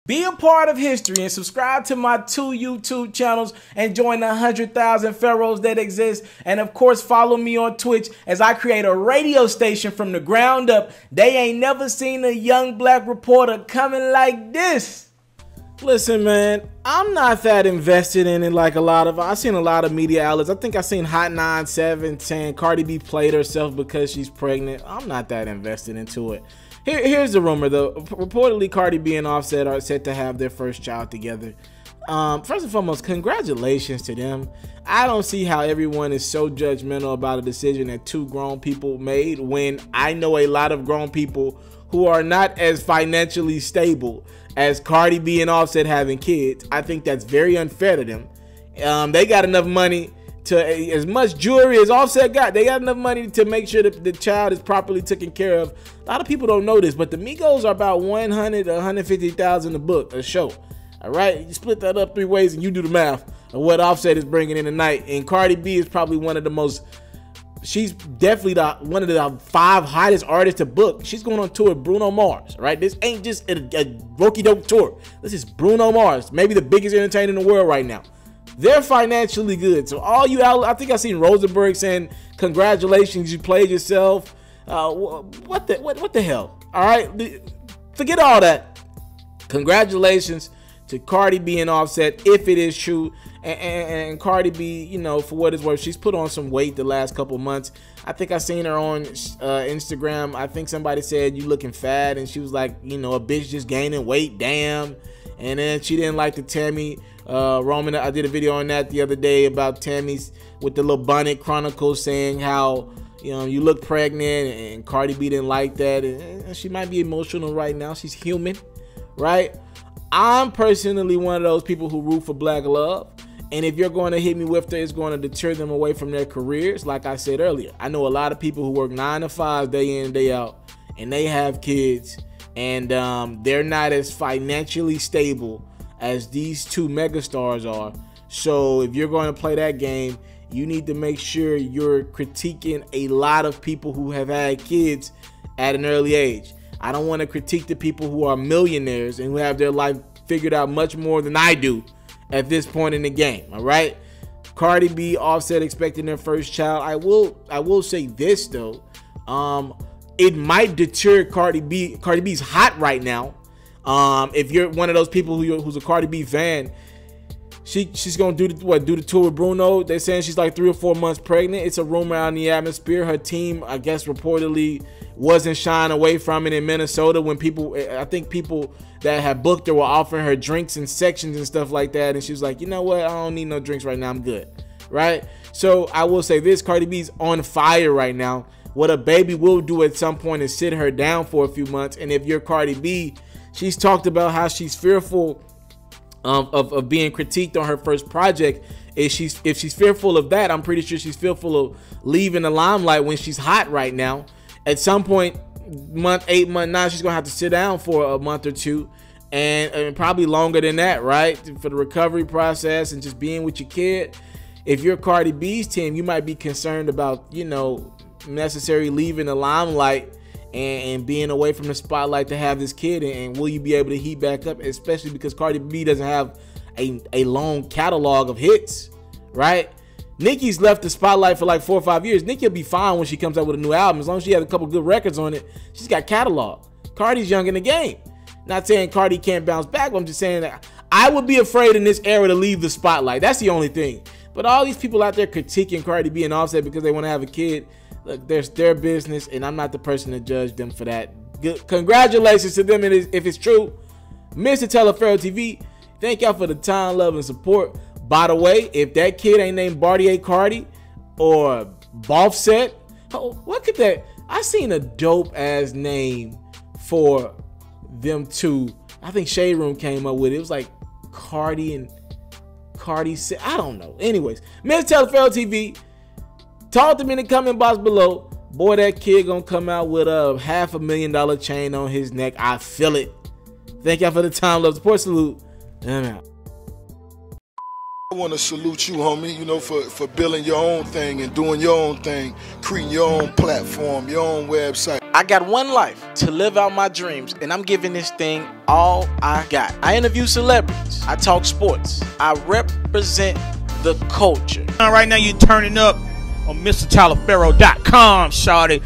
Be a part of history and subscribe to my 2 YouTube channels and join the 100,000 pharaohs that exist. And of course, follow me on Twitch as I create a radio station from the ground up. They ain't never seen a young black reporter coming like this. Listen, man, I'm not that invested in it like a lot of, I've seen a lot of media outlets. I think I've seen Hot 97 saying Cardi B played herself because she's pregnant. I'm not that invested into it. Here's the rumor, though. Reportedly, Cardi B and Offset are set to have their first child together. First and foremost, congratulations to them. I don't see how everyone is so judgmental about a decision that two grown people made when I know a lot of grown people who are not as financially stable as Cardi B and Offset having kids. I think that's very unfair to them. They got enough money to, as much jewelry as Offset got, they got enough money to make sure that the child is properly taken care of. A lot of people don't know this, but the Migos are about 100 to 150,000 a show. All right, you split that up 3 ways and you do the math of what Offset is bringing in tonight. And Cardi B is probably one of the most, she's definitely one of the 5 hottest artists to book. She's going on tour with Bruno Mars, right? This ain't just a ropey-dope tour. This is Bruno Mars, maybe the biggest entertainer in the world right now. They're financially good. So all you out, I think I seen Rosenberg saying, congratulations, you played yourself. What the hell? All right, forget all that. Congratulations to Cardi B and Offset, if it is true. And Cardi B, you know, for what it's worth, she's put on some weight the last couple months. I think I seen her on Instagram. I think somebody said, you looking fat, and she was like, you know, a bitch just gaining weight, damn. And then she didn't like the Tammy Roman. I did a video on that the other day about Tammy's with the little Bonnet Chronicles saying how, you know, you look pregnant, and Cardi B didn't like that. And she might be emotional right now. She's human, right? I'm personally one of those people who root for black love. And if you're going to hit me with it, it's going to deter them away from their careers. Like I said earlier, I know a lot of people who work 9 to 5 day in and day out, and they have kids, and they're not as financially stable as these 2 megastars are. So if you're going to play that game, you need to make sure you're critiquing a lot of people who have had kids at an early age. I don't want to critique the people who are millionaires and who have their life figured out much more than I do at this point in the game. All right, Cardi B, Offset expecting their first child. I will say this though, it might deter Cardi B. Cardi B's hot right now. If you're one of those people who's a Cardi B fan, she's gonna do the tour with Bruno. They're saying she's like 3 or 4 months pregnant. It's a rumor out in the atmosphere. Her team, I guess, reportedly wasn't shying away from it in Minnesota when people, I think people that had booked her were offering her drinks and sections and stuff like that, and she was like, you know what, I don't need no drinks right now, I'm good, right? So I will say this, Cardi B's on fire right now. What a baby will do at some point is sit her down for a few months. And if you're Cardi B, she's talked about how she's fearful of being critiqued on her first project. If she's fearful of that, I'm pretty sure she's fearful of leaving the limelight when she's hot right now. At some point, month 8, month 9, she's gonna have to sit down for a month or 2, and probably longer than that, right? For the recovery process and just being with your kid. If you're Cardi B's team, you might be concerned about, you know, necessarily leaving the limelight and being away from the spotlight to have this kid, and will you be able to heat back up, especially because Cardi B doesn't have a long catalog of hits, right? Nicki's left the spotlight for like 4 or 5 years. Nicki will be fine when she comes out with a new album. As long as she has a couple good records on it, she's got catalog. Cardi's young in the game. Not saying Cardi can't bounce back, but I'm just saying that I would be afraid in this era to leave the spotlight. That's the only thing. But all these people out there critiquing Cardi B and Offset because they want to have a kid, look, there's their business, and I'm not the person to judge them for that. Good. Congratulations to them if it's true. Mr. Taliaferro TV, thank y'all for the time, love, and support. By the way, if that kid ain't named Bartier Cardi or Boffset, what could that? I seen a dope ass name for them two. I think Shade Room came up with it. It was like Cardi and Cardi. I don't know. Anyways, Mr. Taliaferro TV, talk to me in the comment box below. Boy, that kid gonna come out with a $500,000 chain on his neck. I feel it. Thank y'all for the time, love, support, salute, and I'm out. I want to salute you, homie, you know, for building your own thing and doing your own thing, creating your own platform, your own website. I got one life to live out my dreams, and I'm giving this thing all I got. I interview celebrities. I talk sports. I represent the culture. Right now, you're turning up on MrTaliaferro.com, shawty.